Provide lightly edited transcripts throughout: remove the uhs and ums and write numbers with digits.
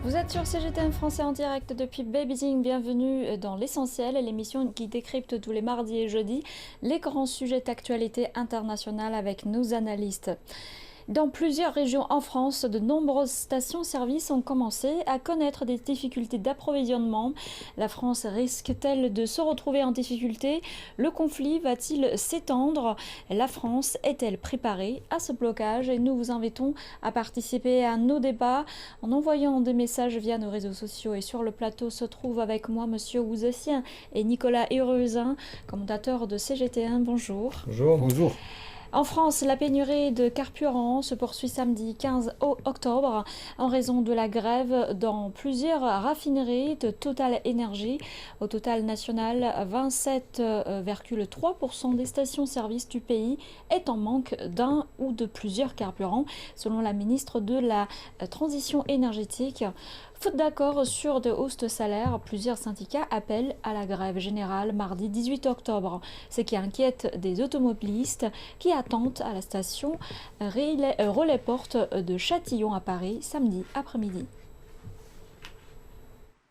Vous êtes sur CGTN Français en direct depuis Beijing. Bienvenue dans l'essentiel, l'émission qui décrypte tous les mardis et jeudis les grands sujets d'actualité internationale avec nos analystes. Dans plusieurs régions en France, de nombreuses stations-service ont commencé à connaître des difficultés d'approvisionnement. La France risque-t-elle de se retrouver en difficulté? Le conflit va-t-il s'étendre? La France est-elle préparée à ce blocage? Et nous vous invitons à participer à nos débats en envoyant des messages via nos réseaux sociaux. Et sur le plateau se trouve avec moi Monsieur Ouzessien et Nicolas Héreuzin, commentateur de CGT1. Bonjour. Bonjour. Bonjour. En France, la pénurie de carburant se poursuit samedi 15 octobre en raison de la grève dans plusieurs raffineries de Total Energy. Au total national, 27,3% des stations-service du pays est en manque d'un ou de plusieurs carburants, selon la ministre de la Transition énergétique. Faute d'accord sur de hausses de salaire, plusieurs syndicats appellent à la grève générale mardi 18 octobre, ce qui inquiète des automobilistes qui attendent à la station Relais Porte de Châtillon à Paris samedi après-midi.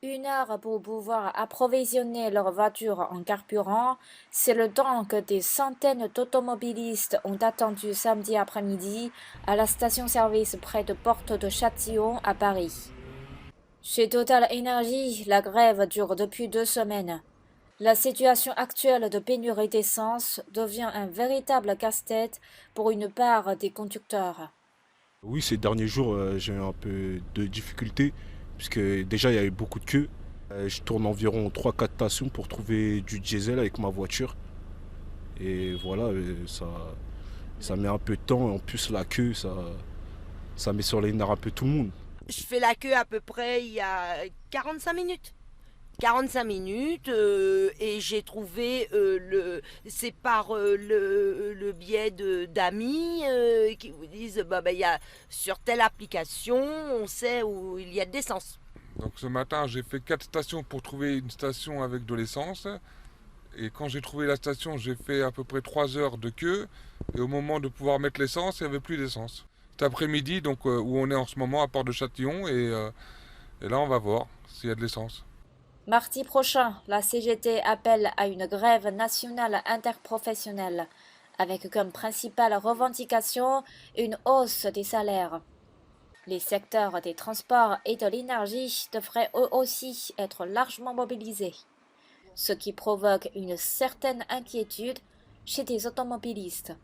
1 heure pour pouvoir approvisionner leur voiture en carburant, c'est le temps que des centaines d'automobilistes ont attendu samedi après-midi à la station-service près de Porte de Châtillon à Paris. Chez Total Energy, la grève dure depuis 2 semaines. La situation actuelle de pénurie d'essence devient un véritable casse-tête pour une part des conducteurs. Oui, ces derniers jours, j'ai eu un peu de difficultés, puisque déjà il y a eu beaucoup de queues. Je tourne environ 3-4 stations pour trouver du diesel avec ma voiture. Et voilà, ça met un peu de temps. En plus, la queue, ça met sur les nerfs un peu tout le monde. Je fais la queue à peu près il y a 45 minutes. 45 minutes et j'ai trouvé c'est par le biais d'amis qui vous disent il y a sur telle application on sait où il y a de l'essence. Donc ce matin j'ai fait 4 stations pour trouver une station avec de l'essence et quand j'ai trouvé la station j'ai fait à peu près 3 heures de queue et au moment de pouvoir mettre l'essence il n'y avait plus d'essence. Cet après-midi donc où on est en ce moment à Porte de Châtillon et là on va voir s'il y a de l'essence. Mardi prochain, la CGT appelle à une grève nationale interprofessionnelle, avec comme principale revendication une hausse des salaires. Les secteurs des transports et de l'énergie devraient eux aussi être largement mobilisés, ce qui provoque une certaine inquiétude chez des automobilistes.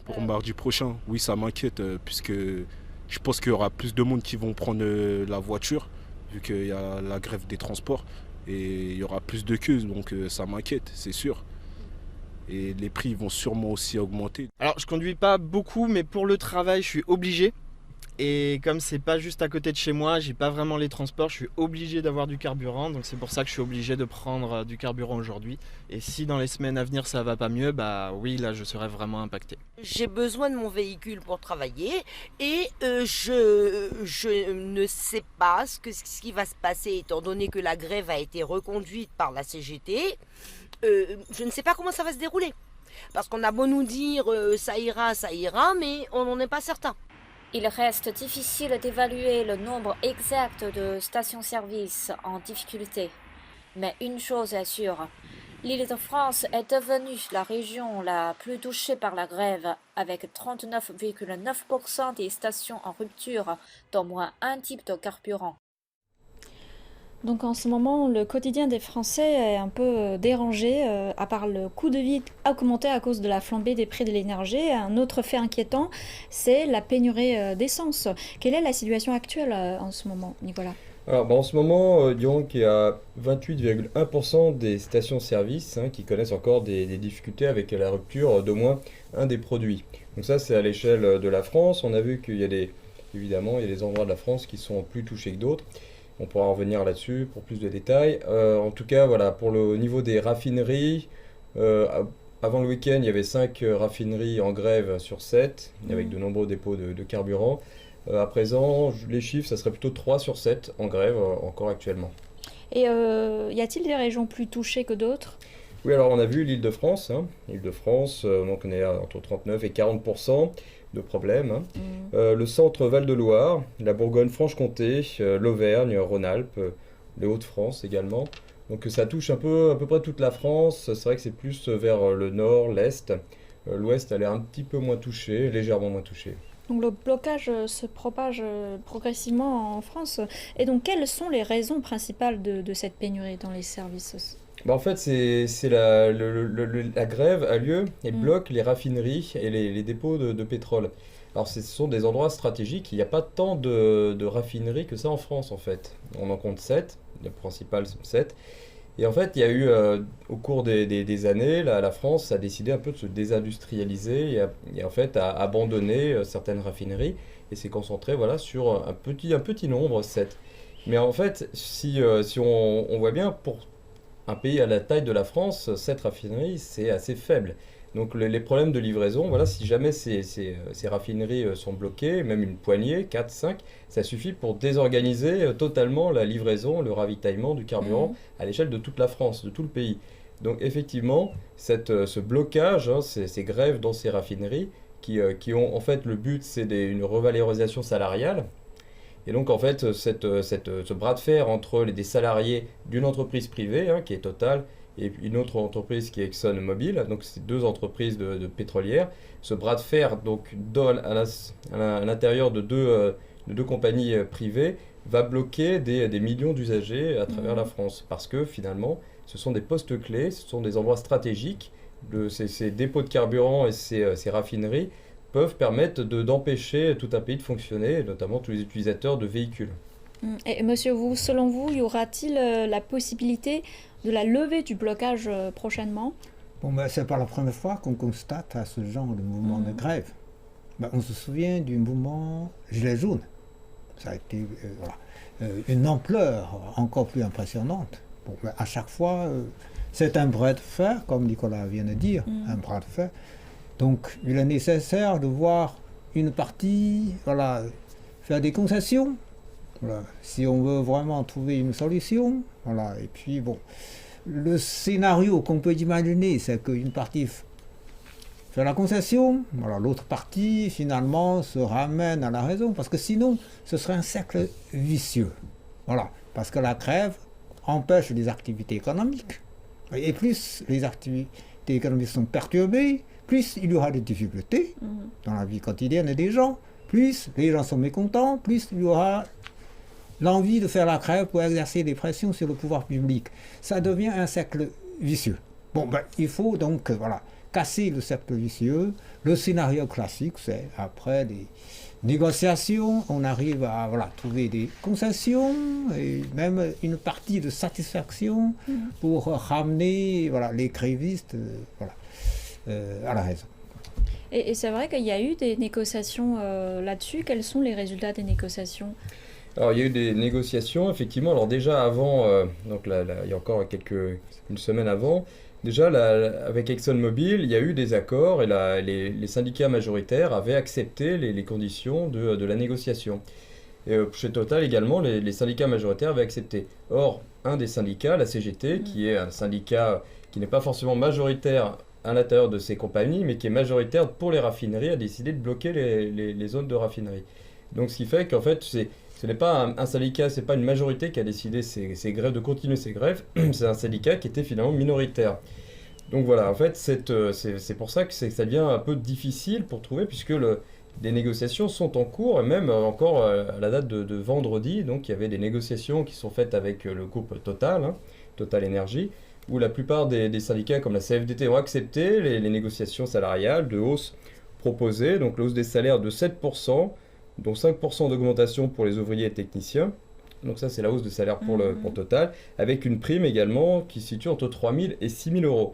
Pour mardi prochain, oui, ça m'inquiète, puisque je pense qu'il y aura plus de monde qui vont prendre la voiture, vu qu'il y a la grève des transports, et il y aura plus de queues, donc ça m'inquiète, c'est sûr. Et les prix vont sûrement aussi augmenter. Alors je conduis pas beaucoup, mais pour le travail je suis obligé. Et comme c'est pas juste à côté de chez moi, j'ai pas vraiment les transports, je suis obligé d'avoir du carburant. Donc c'est pour ça que je suis obligé de prendre du carburant aujourd'hui. Et si dans les semaines à venir ça va pas mieux, bah oui, là je serai vraiment impacté. J'ai besoin de mon véhicule pour travailler et je ne sais pas ce qui va se passer étant donné que la grève a été reconduite par la CGT. Je ne sais pas comment ça va se dérouler. Parce qu'on a beau nous dire ça ira, mais on n'en est pas certain. Il reste difficile d'évaluer le nombre exact de stations-service en difficulté. Mais une chose est sûre, l'Île-de-France est devenue la région la plus touchée par la grève, avec 39,9% des stations en rupture d'au moins un type de carburant. Donc en ce moment, le quotidien des Français est un peu dérangé, à part le coût de vie augmenté à cause de la flambée des prix de l'énergie. Un autre fait inquiétant, c'est la pénurie d'essence. Quelle est la situation actuelle en ce moment, Nicolas ? Alors, en ce moment, disons qu'il y a 28,1% des stations-service qui connaissent encore des difficultés avec la rupture d'au moins un des produits. Donc ça, c'est à l'échelle de la France. On a vu qu'il y a évidemment, il y a des endroits de la France qui sont plus touchés que d'autres. On pourra en revenir là-dessus pour plus de détails. En tout cas, voilà, pour le niveau des raffineries, avant le week-end, il y avait 5 raffineries en grève sur 7, avec de nombreux dépôts de carburant. À présent, les chiffres, ça serait plutôt 3 sur 7 en grève encore actuellement. Et y a-t-il des régions plus touchées que d'autres ? Oui, alors on a vu l'Île-de-France. L'Île-de-France, donc on est entre 39 et 40%. de problèmes, hein. Le centre Val-de-Loire, la Bourgogne-Franche-Comté, l'Auvergne, Rhône-Alpes, les Hauts-de-France également. Donc ça touche à peu près toute la France. C'est vrai que c'est plus vers le nord, l'est. L'ouest, elle est un petit peu moins touchée, légèrement moins touchée. Donc le blocage se propage progressivement en France. Et donc quelles sont les raisons principales de cette pénurie dans les services? En fait, c'est la grève a lieu et bloque les raffineries et les dépôts de pétrole. Alors ce sont des endroits stratégiques, il n'y a pas tant de raffineries que ça en France en fait. On en compte 7, les principales sont 7. Et en fait, il y a eu, au cours des années, la France a décidé un peu de se désindustrialiser et en fait a abandonné certaines raffineries et s'est concentré voilà, sur un petit nombre, 7. Mais en fait, si on voit bien, pour un pays à la taille de la France, 7 raffineries, c'est assez faible. Donc les problèmes de livraison, voilà, si jamais ces raffineries sont bloquées, même une poignée, 4, 5, ça suffit pour désorganiser totalement la livraison, le ravitaillement du carburant à l'échelle de toute la France, de tout le pays. Donc effectivement, ce blocage, hein, ces grèves dans ces raffineries, qui ont en fait le but, c'est une revalorisation salariale. Et donc en fait, ce bras de fer entre des salariés d'une entreprise privée, hein, qui est Total, et une autre entreprise qui est ExxonMobil, donc c'est deux entreprises de pétrolières. Ce bras de fer, donc, à l'intérieur de deux compagnies privées, va bloquer des millions d'usagers à travers la France. Parce que finalement, ce sont des postes clés, ce sont des endroits stratégiques. Ces dépôts de carburant et ces raffineries peuvent permettre d'empêcher tout un pays de fonctionner, notamment tous les utilisateurs de véhicules. Et monsieur, selon vous, y aura-t-il la possibilité de la levée du blocage prochainement? C'est pas la première fois qu'on constate à ce genre de mouvement de grève. On se souvient du mouvement Gilets jaunes. Ça a été une ampleur encore plus impressionnante. À chaque fois, c'est un bras de fer, comme Nicolas vient de dire, un bras de fer. Donc, il est nécessaire de voir une partie faire des concessions. Si on veut vraiment trouver une solution, et puis le scénario qu'on peut imaginer, c'est qu'une partie fait la concession, l'autre partie finalement se ramène à la raison, parce que sinon ce serait un cercle vicieux. Parce que la grève empêche les activités économiques, et plus les activités économiques sont perturbées, plus il y aura des difficultés dans la vie quotidienne des gens, plus les gens sont mécontents, plus il y aura l'envie de faire la grève pour exercer des pressions sur le pouvoir public. Ça devient un cercle vicieux. Il faut donc casser le cercle vicieux. Le scénario classique, c'est après des négociations, on arrive à trouver des concessions et même une partie de satisfaction pour ramener les grévistes à la raison. Et c'est vrai qu'il y a eu des négociations là-dessus. Quels sont les résultats des négociations? Alors il y a eu des négociations, effectivement. Alors déjà avant, il y a encore une semaine avant, déjà avec ExxonMobil, il y a eu des accords et les syndicats majoritaires avaient accepté les conditions de la négociation. Et chez Total également, les syndicats majoritaires avaient accepté. Or, un des syndicats, la CGT, qui est un syndicat qui n'est pas forcément majoritaire à l'intérieur de ces compagnies, mais qui est majoritaire pour les raffineries, a décidé de bloquer les zones de raffinerie. Donc ce qui fait qu'en fait, ce n'est pas un syndicat, ce n'est pas une majorité qui a décidé ces grèves, de continuer ces grèves, c'est un syndicat qui était finalement minoritaire. Donc voilà, en fait, c'est pour ça que ça devient un peu difficile pour trouver, puisque des négociations sont en cours, et même encore à la date de vendredi, donc il y avait des négociations qui sont faites avec le groupe Total, Total Énergie, où la plupart des syndicats comme la CFDT ont accepté les négociations salariales de hausse proposées, donc la hausse des salaires de 7%, dont 5% d'augmentation pour les ouvriers et techniciens. Donc ça, c'est la hausse de salaire pour Total, avec une prime également qui se situe entre 3 000 et 6 000 euros.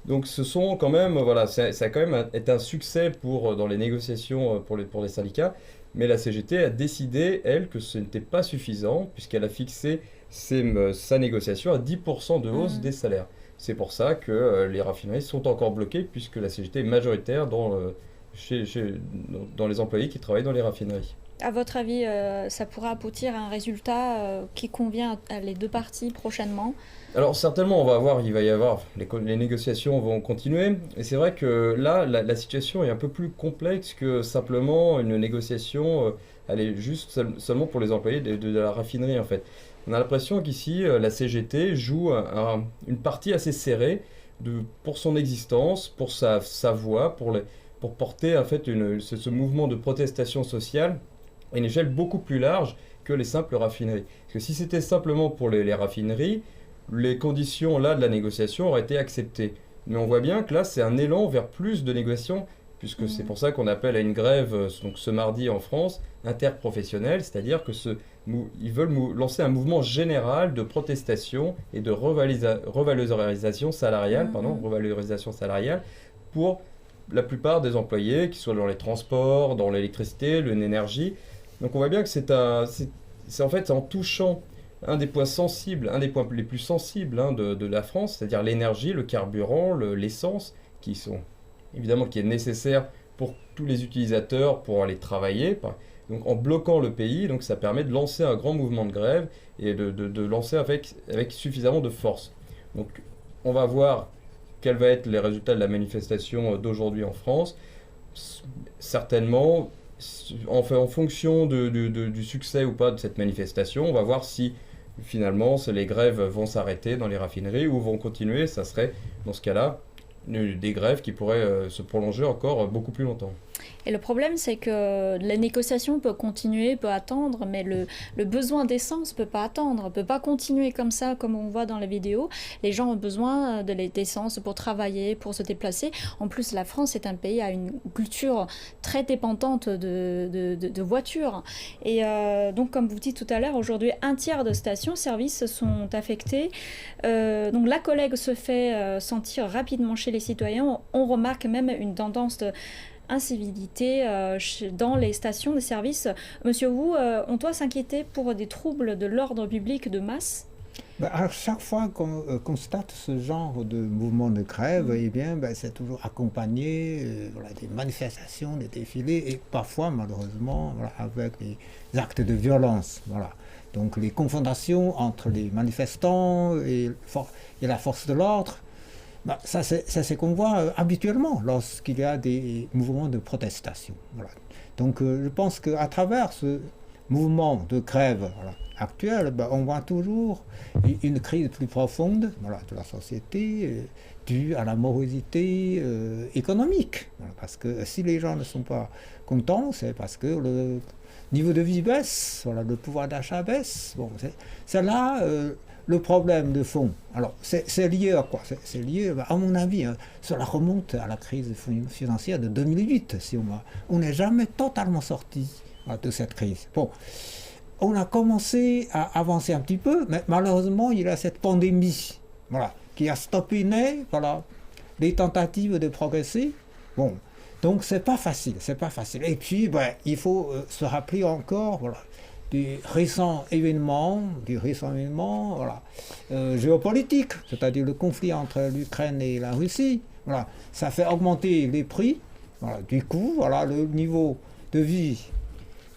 Donc ce sont quand même, ça a quand même été un succès dans les négociations pour les syndicats, mais la CGT a décidé, elle, que ce n'était pas suffisant, puisqu'elle a fixé sa négociation à 10% de hausse des salaires. C'est pour ça que les raffineries sont encore bloquées, puisque la CGT est majoritaire dans les employés qui travaillent dans les raffineries. À votre avis, ça pourra aboutir à un résultat qui convient à les deux parties prochainement? Alors certainement, on va voir, il va y avoir, les négociations vont continuer. Et c'est vrai que là, la situation est un peu plus complexe que simplement une négociation, elle est juste seulement pour les employés de la raffinerie en fait. On a l'impression qu'ici, la CGT joue une partie assez serrée pour son existence, pour sa voix, pour porter en fait ce mouvement de protestation sociale à une échelle beaucoup plus large que les simples raffineries. Parce que si c'était simplement pour les raffineries, les conditions là de la négociation auraient été acceptées. Mais on voit bien que là, c'est un élan vers plus de négociations, puisque c'est pour ça qu'on appelle à une grève donc ce mardi en France interprofessionnelle, c'est-à-dire que ils veulent lancer un mouvement général de protestation et de revalorisation salariale, revalorisation salariale pour la plupart des employés, qui soient dans les transports, dans l'électricité, l'énergie. Donc on voit bien que c'est en fait en touchant un des points sensibles, un des points les plus sensibles de la France, c'est-à-dire l'énergie, le carburant, l'essence, qui est nécessaire pour tous les utilisateurs pour aller travailler. Donc en bloquant le pays, donc ça permet de lancer un grand mouvement de grève et de lancer avec suffisamment de force. Donc on va voir quels vont être les résultats de la manifestation d'aujourd'hui en France. Certainement, en fonction du succès ou pas de cette manifestation, on va voir si finalement les grèves vont s'arrêter dans les raffineries ou vont continuer. Ça serait dans ce cas-là des grèves qui pourraient se prolonger encore beaucoup plus longtemps. Et le problème, c'est que la négociation peut continuer, peut attendre, mais le besoin d'essence ne peut pas attendre, ne peut pas continuer comme ça, comme on voit dans la vidéo. Les gens ont besoin d'essence pour travailler, pour se déplacer. En plus, la France est un pays à une culture très dépendante de voitures. Et donc, comme vous dites tout à l'heure, aujourd'hui, un tiers de stations-service sont affectées. Donc, la colère se fait sentir rapidement chez les citoyens. On remarque même une tendance d'incivilité dans les stations de service. Monsieur Wu, on doit s'inquiéter pour des troubles de l'ordre public de masse? À chaque fois qu'on constate ce genre de mouvement de grève, eh bien, c'est toujours accompagné des manifestations, des défilés, et parfois, malheureusement, avec des actes de violence. Voilà. Donc les confrontations entre les manifestants et la force de l'ordre, ça c'est qu'on voit habituellement lorsqu'il y a des mouvements de protestation. Voilà. Donc je pense qu'à travers ce mouvement de grève actuel, on voit toujours une crise plus profonde de la société due à la morosité économique. Voilà. Parce que si les gens ne sont pas contents, c'est parce que le niveau de vie baisse, le pouvoir d'achat baisse. Bon, c'est là le problème de fond. Alors, c'est lié à quoi? C'est lié, à mon avis, cela remonte à la crise financière de 2008. On n'est jamais totalement sorti de cette crise. Bon, on a commencé à avancer un petit peu, mais malheureusement, il y a cette pandémie qui a stoppé net les tentatives de progresser. Bon, donc c'est pas facile. Et puis, il faut se rappeler encore du récent événement géopolitique, c'est-à-dire le conflit entre l'Ukraine et la Russie. Voilà, ça fait augmenter les prix. Voilà, du coup, le niveau de vie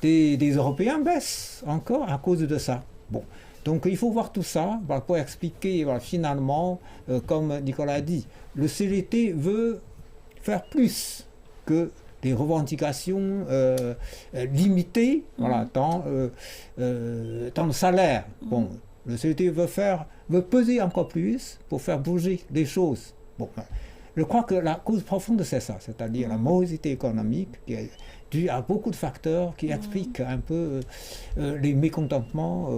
des Européens baisse encore à cause de ça. Bon, donc il faut voir tout ça pour expliquer finalement, comme Nicolas a dit, le CGT veut faire plus que des revendications limitées dans le salaire. Bon, le CGT veut peser encore plus pour faire bouger les choses. Bon, je crois que la cause profonde, c'est ça, c'est-à-dire la morosité économique qui est due à beaucoup de facteurs qui expliquent un peu les mécontentements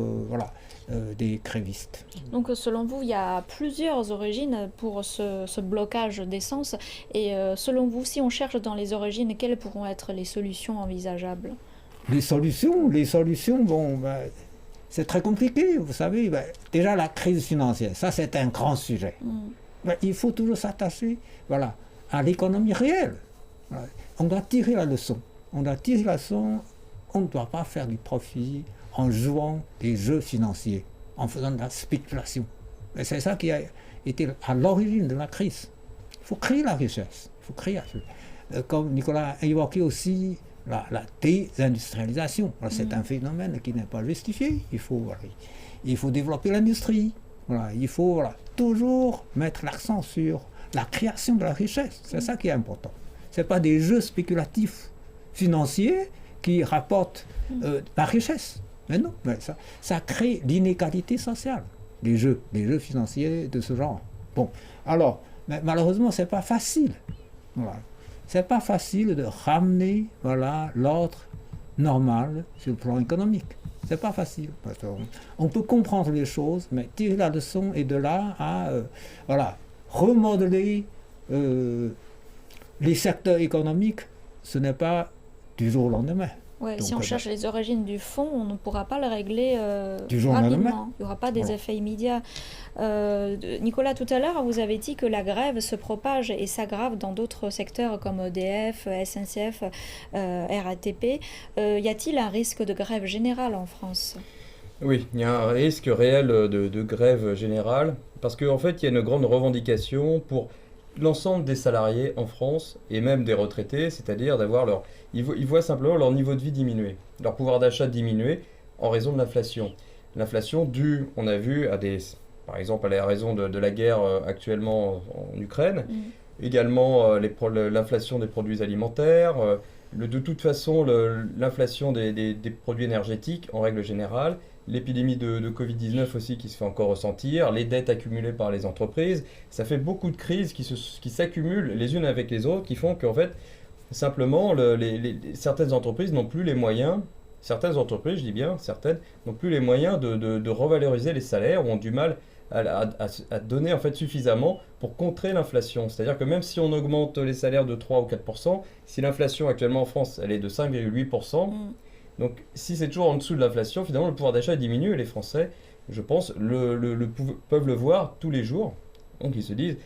des grévistes. Donc selon vous, il y a plusieurs origines pour ce blocage d'essence. Et selon vous, si on cherche dans les origines, quelles pourront être les solutions envisageables? Les solutions, c'est très compliqué. Vous savez, déjà la crise financière, ça c'est un grand sujet. Il faut toujours s'attacher à l'économie réelle. On doit tirer la leçon. On ne doit pas faire du profit en jouant des jeux financiers, en faisant de la spéculation. Et c'est ça qui a été à l'origine de la crise. Il faut créer la richesse. Comme Nicolas a évoqué aussi, la désindustrialisation. Alors, c'est un phénomène qui n'est pas justifié. Il faut développer l'industrie. Voilà, il faut toujours mettre l'accent sur la création de la richesse. C'est ça qui est important. Ce n'est pas des jeux spéculatifs financiers qui rapportent la richesse. Mais non, mais ça crée l'inégalité sociale, les jeux financiers de ce genre. Bon, alors, mais malheureusement, ce n'est pas facile. Voilà. Ce n'est pas facile de ramener l'ordre normal sur le plan économique. C'est pas facile. Parce on peut comprendre les choses, mais tirer la leçon et de là à remodeler les secteurs économiques, ce n'est pas du jour au lendemain. Ouais, si on cherche les origines du fond, on ne pourra pas le régler du jour au lendemain. Il n'y aura pas des effets immédiats. Nicolas, tout à l'heure, vous avez dit que la grève se propage et s'aggrave dans d'autres secteurs comme EDF, SNCF, RATP. Y a-t-il un risque de grève générale en France ? Oui, il y a un risque réel de grève générale parce qu'en fait, il y a une grande revendication pour l'ensemble des salariés en France et même des retraités, c'est-à-dire d'avoir ils voient simplement leur niveau de vie diminuer, leur pouvoir d'achat diminuer en raison de l'inflation. L'inflation due, on a vu, par exemple à la raison de la guerre actuellement en Ukraine, également l'inflation des produits alimentaires, de toute façon l'inflation des produits énergétiques en règle générale, l'épidémie de Covid-19 aussi qui se fait encore ressentir, les dettes accumulées par les entreprises, ça fait beaucoup de crises qui s'accumulent les unes avec les autres, qui font qu'en fait, simplement, certaines entreprises n'ont plus les moyens, certaines entreprises, je dis bien certaines, n'ont plus les moyens de revaloriser les salaires, ou ont du mal à donner en fait suffisamment pour contrer l'inflation. C'est-à-dire que même si on augmente les salaires de 3 ou 4%, si l'inflation actuellement en France, elle est de 5,8%, donc si c'est toujours en dessous de l'inflation, finalement le pouvoir d'achat diminue et les Français, je pense, peuvent le voir tous les jours. Donc ils se disent,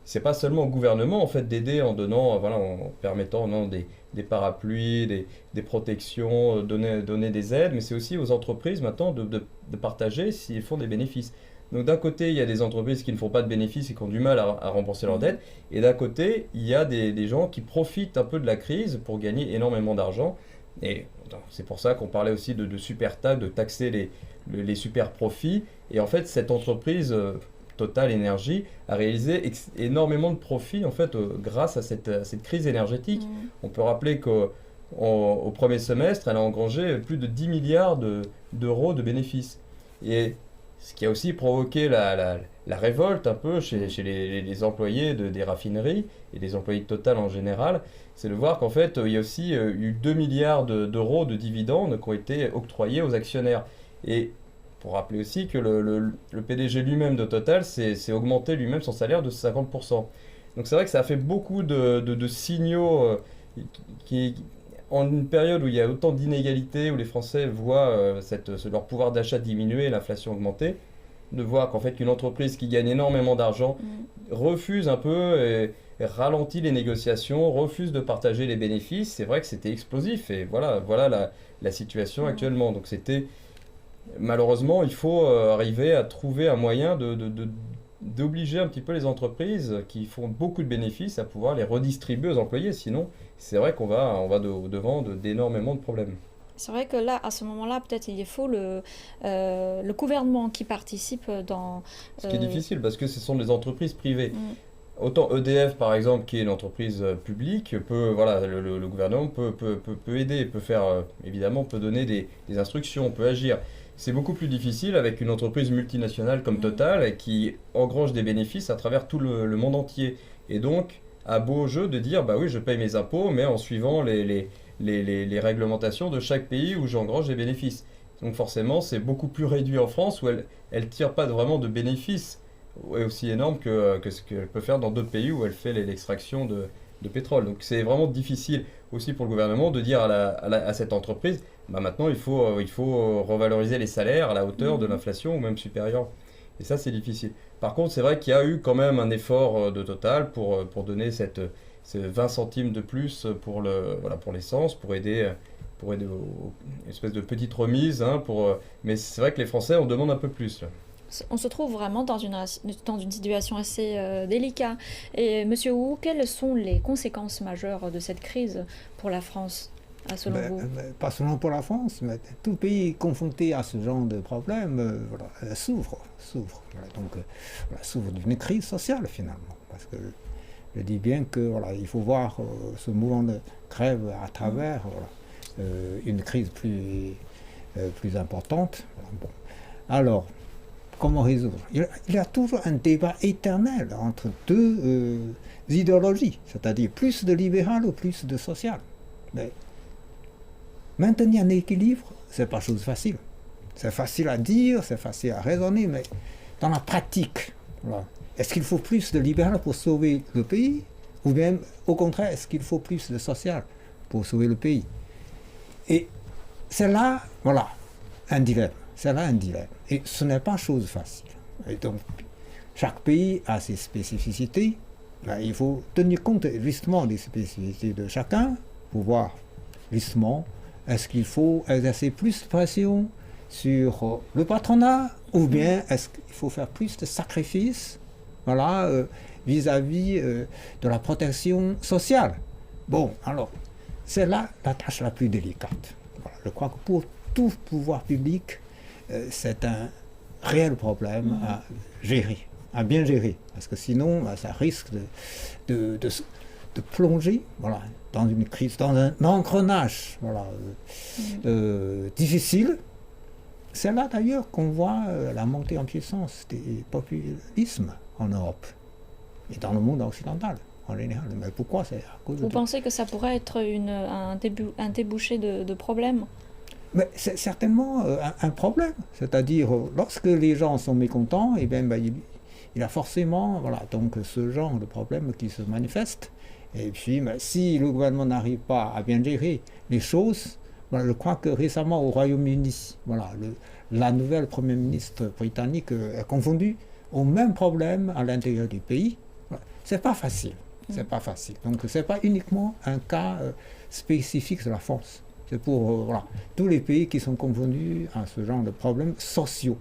c'est pas seulement au gouvernement en fait d'aider en donnant, en permettant des parapluies, des protections, donner des aides, mais c'est aussi aux entreprises maintenant de partager s'ils font des bénéfices. Donc d'un côté, il y a des entreprises qui ne font pas de bénéfices et qui ont du mal à rembourser leurs dettes, et d'un côté, il y a des gens qui profitent un peu de la crise pour gagner énormément d'argent. Et c'est pour ça qu'on parlait aussi de super taxe, de taxer les super profits. Et en fait, cette entreprise Total Énergie a réalisé énormément de profits en fait, grâce à cette crise énergétique. On peut rappeler qu'au premier semestre, elle a engrangé plus de 10 milliards d'euros de bénéfices. Et ce qui a aussi provoqué la révolte un peu chez les employés des raffineries et des employés de Total en général, c'est de voir qu'en fait, il y a aussi eu 2 milliards d'euros de dividendes qui ont été octroyés aux actionnaires. Et pour rappeler aussi que le PDG lui-même de Total s'est augmenté lui-même son salaire de 50%. Donc c'est vrai que ça a fait beaucoup de signaux en une période où il y a autant d'inégalités, où les Français voient leur pouvoir d'achat diminuer, l'inflation augmenter, de voir qu'en fait qu'une entreprise qui gagne énormément d'argent refuse un peu et ralentit les négociations, refuse de partager les bénéfices. C'est vrai que c'était explosif et voilà la situation actuellement. Donc malheureusement, il faut arriver à trouver un moyen d'obliger un petit peu les entreprises qui font beaucoup de bénéfices à pouvoir les redistribuer aux employés. Sinon, c'est vrai qu'on va au-devant d'énormément de problèmes. C'est vrai que là, à ce moment-là, peut-être il faut le gouvernement qui participe dans... Ce qui est difficile parce que ce sont des entreprises privées. Autant EDF, par exemple, qui est une entreprise publique, le gouvernement peut aider, peut faire, évidemment, peut donner des instructions, peut agir. C'est beaucoup plus difficile avec une entreprise multinationale comme Total qui engrange des bénéfices à travers tout le monde entier. Et donc, à beau jeu de dire, bah oui, je paye mes impôts, mais en suivant les réglementations de chaque pays où j'engrange des bénéfices. Donc forcément, c'est beaucoup plus réduit en France où elle ne tire pas vraiment de bénéfices aussi énormes que ce qu'elle peut faire dans d'autres pays où elle fait l'extraction de pétrole. Donc c'est vraiment difficile aussi pour le gouvernement de dire à cette entreprise, bah maintenant il faut revaloriser les salaires à la hauteur de l'inflation ou même supérieure. Et ça c'est difficile. Par contre, c'est vrai qu'il y a eu quand même un effort de Total pour donner ces 20 centimes de plus pour l'essence, pour aider aux espèces de petites remises. Mais c'est vrai que les Français en demandent un peu plus. On se trouve vraiment dans une situation assez délicate. Et Monsieur Wu, quelles sont les conséquences majeures de cette crise pour la France ? selon vous? Pas seulement pour la France, mais tout pays confronté à ce genre de problème souffre. Voilà, donc, souffre d'une crise sociale finalement. Parce que je dis bien que il faut voir ce mouvement de grève à travers une crise plus importante. Bon. Alors, comment résoudre? Il y a toujours un débat éternel entre deux idéologies, c'est-à-dire plus de libéral ou plus de social. Mais maintenir un équilibre, c'est pas chose facile. C'est facile à dire, c'est facile à raisonner, mais dans la pratique, est-ce qu'il faut plus de libéral pour sauver le pays? Ou bien, au contraire, est-ce qu'il faut plus de social pour sauver le pays? Et c'est là, un dilemme. C'est là un dilemme. Et ce n'est pas chose facile. Et donc, chaque pays a ses spécificités. Il faut tenir compte justement des spécificités de chacun pour voir justement est-ce qu'il faut exercer plus de pression sur le patronat ou bien est-ce qu'il faut faire plus de sacrifices vis-à-vis de la protection sociale. Bon, alors, c'est là la tâche la plus délicate. Je crois que pour tout pouvoir public, c'est un réel problème à gérer, à bien gérer, parce que sinon, ça risque de plonger dans une crise, dans un engrenage difficile. C'est là d'ailleurs qu'on voit la montée en puissance des populismes en Europe et dans le monde occidental en général. Mais pourquoi? C'est à cause Vous pensez que ça pourrait être un débouché de problèmes? Mais c'est certainement un problème. C'est-à-dire, lorsque les gens sont mécontents, il y a forcément donc ce genre de problème qui se manifeste. Et puis, si le gouvernement n'arrive pas à bien gérer les choses, je crois que récemment au Royaume-Uni, la nouvelle Premier ministre britannique est confondue au même problème à l'intérieur du pays. C'est pas facile. C'est pas facile. Donc, c'est pas uniquement un cas spécifique de la France. C'est pour tous les pays qui sont confondus à ce genre de problèmes sociaux,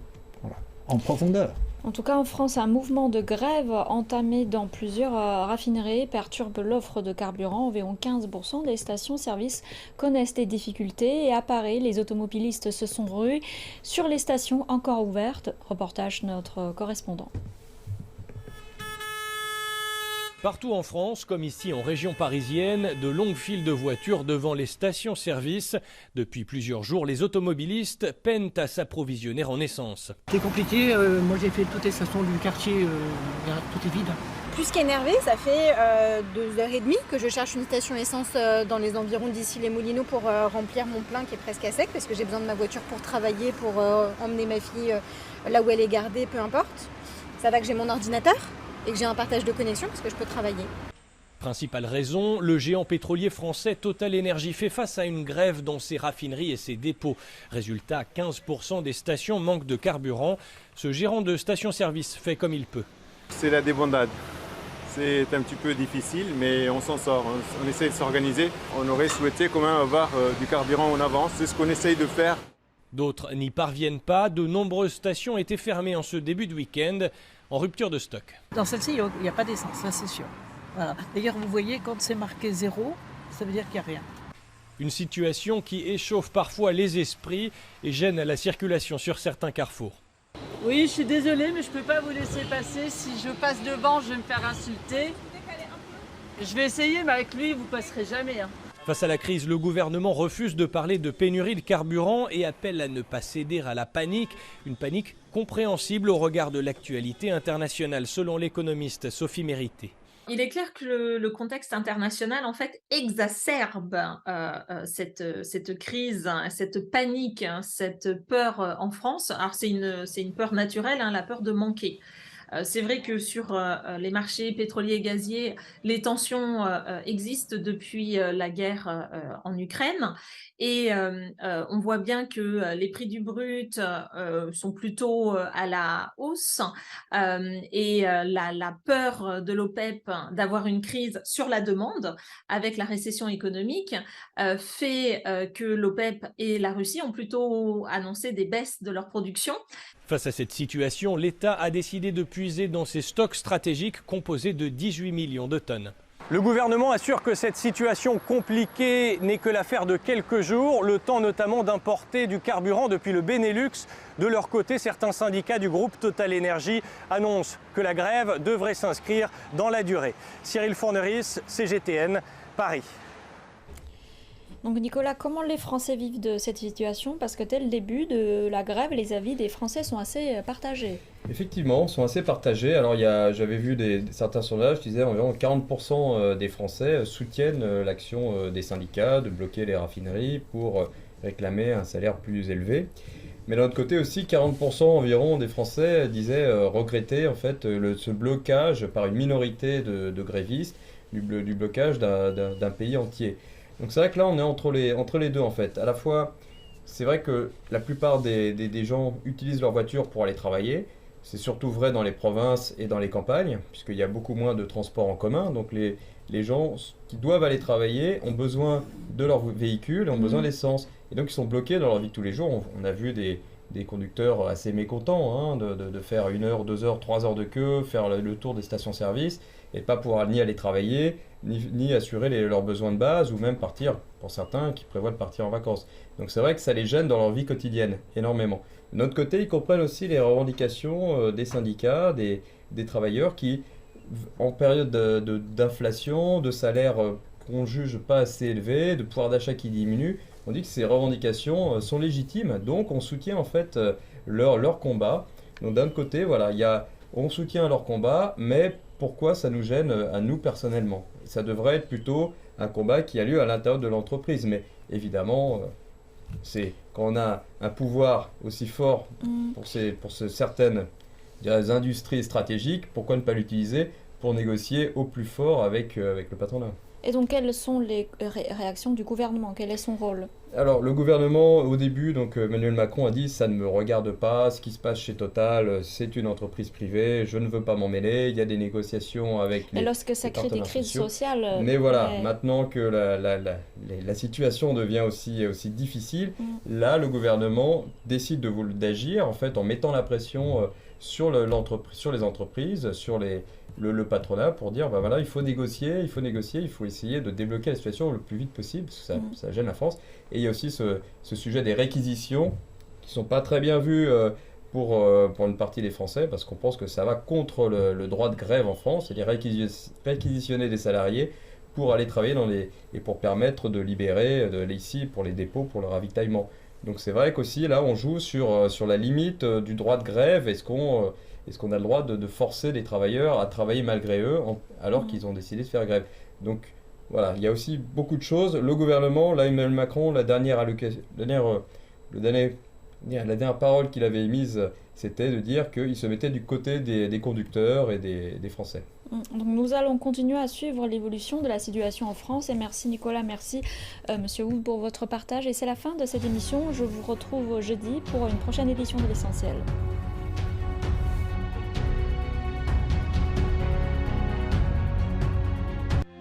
en profondeur. En tout cas, en France, un mouvement de grève entamé dans plusieurs raffineries perturbe l'offre de carburant. Environ 15% des stations-service connaissent des difficultés. Et à Paris, les automobilistes se sont rués sur les stations encore ouvertes. Reportage notre correspondant. Partout en France, comme ici en région parisienne, de longues files de voitures devant les stations-service. Depuis plusieurs jours, les automobilistes peinent à s'approvisionner en essence. C'est compliqué, moi j'ai fait toutes les stations du quartier, tout est vide. Plus qu'énervé, ça fait 2h30 que je cherche une station essence dans les environs d'ici les Moulineaux pour remplir mon plein qui est presque à sec parce que j'ai besoin de ma voiture pour travailler, pour emmener ma fille là où elle est gardée, peu importe. Ça va que j'ai mon ordinateur et que j'ai un partage de connexion parce que je peux travailler. Principale raison, le géant pétrolier français Total Energy fait face à une grève dans ses raffineries et ses dépôts. Résultat, 15% des stations manquent de carburant. Ce gérant de station-service fait comme il peut. C'est la débandade. C'est un petit peu difficile, mais on s'en sort. On essaie de s'organiser. On aurait souhaité quand même avoir du carburant en avance. C'est ce qu'on essaye de faire. D'autres n'y parviennent pas. De nombreuses stations étaient fermées en ce début de week-end, en rupture de stock. Dans celle-ci, il n'y a pas d'essence, ça c'est sûr. Voilà. D'ailleurs, vous voyez, quand c'est marqué 0, ça veut dire qu'il n'y a rien. Une situation qui échauffe parfois les esprits et gêne la circulation sur certains carrefours. Oui, je suis désolée, mais je ne peux pas vous laisser passer. Si je passe devant, je vais me faire insulter. Je vais essayer, mais avec lui, vous ne passerez jamais. Face à la crise, le gouvernement refuse de parler de pénurie de carburant et appelle à ne pas céder à la panique. Une panique compréhensible au regard de l'actualité internationale, selon l'économiste Sophie Mérité. Il est clair que le contexte international, en fait, exacerbe cette crise, cette panique, cette peur en France. Alors, c'est une peur naturelle, la peur de manquer. C'est vrai que sur les marchés pétroliers et gaziers, les tensions existent depuis la guerre en Ukraine et on voit bien que les prix du brut sont plutôt à la hausse et la peur de l'OPEP d'avoir une crise sur la demande avec la récession économique fait que l'OPEP et la Russie ont plutôt annoncé des baisses de leur production. Face à cette situation, l'État a décidé de puiser dans ses stocks stratégiques composés de 18 millions de tonnes. Le gouvernement assure que cette situation compliquée n'est que l'affaire de quelques jours, le temps notamment d'importer du carburant depuis le Benelux. De leur côté, certains syndicats du groupe Total Énergie annoncent que la grève devrait s'inscrire dans la durée. Cyril Forneris, CGTN, Paris. Donc Nicolas, comment les Français vivent de cette situation? Parce que dès le début de la grève, les avis des Français sont assez partagés. Effectivement, sont assez partagés. Alors j'avais vu certains sondages qui disaient environ 40% des Français soutiennent l'action des syndicats de bloquer les raffineries pour réclamer un salaire plus élevé. Mais d'un autre côté aussi, 40% environ des Français disaient regretter en fait ce blocage par une minorité de grévistes, du blocage d'un pays entier. Donc c'est vrai que là on est entre les deux en fait. À la fois, c'est vrai que la plupart des gens utilisent leur voiture pour aller travailler. C'est surtout vrai dans les provinces et dans les campagnes, puisqu'il y a beaucoup moins de transports en commun. Donc les gens qui doivent aller travailler ont besoin de leur véhicule, ont besoin d'essence. Et donc ils sont bloqués dans leur vie de tous les jours. On a vu des conducteurs assez mécontents de faire 1 heure, 2 heures, 3 heures de queue, faire le tour des stations-service et pas pouvoir ni aller travailler, ni assurer leurs besoins de base, ou même partir, pour certains qui prévoient de partir en vacances. Donc c'est vrai que ça les gêne dans leur vie quotidienne, énormément. De notre côté, ils comprennent aussi les revendications des syndicats, des travailleurs qui, en période d'inflation, de salaires qu'on juge pas assez élevés, de pouvoir d'achat qui diminue, on dit que ces revendications sont légitimes, donc on soutient en fait leur combat. Donc d'un côté, voilà, on soutient leur combat, mais pourquoi ça nous gêne à nous personnellement? Ça devrait être plutôt un combat qui a lieu à l'intérieur de l'entreprise, mais évidemment, c'est quand on a un pouvoir aussi fort pour certaines industries stratégiques, pourquoi ne pas l'utiliser pour négocier au plus fort avec le patronat? Et donc, quelles sont les réactions du gouvernement? Quel est son rôle? Alors, le gouvernement, au début, donc Emmanuel Macron a dit « ça ne me regarde pas, ce qui se passe chez Total, c'est une entreprise privée, je ne veux pas m'en mêler, il y a des négociations avec les Mais lorsque ça crée des crises sociales... Mais voilà, maintenant que la situation devient aussi difficile, là, le gouvernement décide d'agir, en fait, en mettant la pression sur les entreprises, sur le patronat pour dire bah voilà, il faut négocier, il faut essayer de débloquer la situation le plus vite possible, parce que ça gêne la France. Et il y a aussi ce sujet des réquisitions qui ne sont pas très bien vues pour une partie des Français, parce qu'on pense que ça va contre le droit de grève en France, c'est-à-dire réquisitionner des salariés pour aller travailler et pour permettre de libérer ici pour les dépôts, pour le ravitaillement. Donc c'est vrai qu'aussi là on joue sur la limite du droit de grève. Est-ce qu'on a le droit de forcer les travailleurs à travailler malgré eux alors qu'ils ont décidé de faire grève? Donc voilà, il y a aussi beaucoup de choses. Le gouvernement, là Emmanuel Macron, la dernière parole qu'il avait émise, c'était de dire qu'il se mettait du côté des conducteurs et des Français. Donc nous allons continuer à suivre l'évolution de la situation en France. Et merci Nicolas, merci Monsieur Wood pour votre partage. Et c'est la fin de cette émission. Je vous retrouve jeudi pour une prochaine édition de l'Essentiel.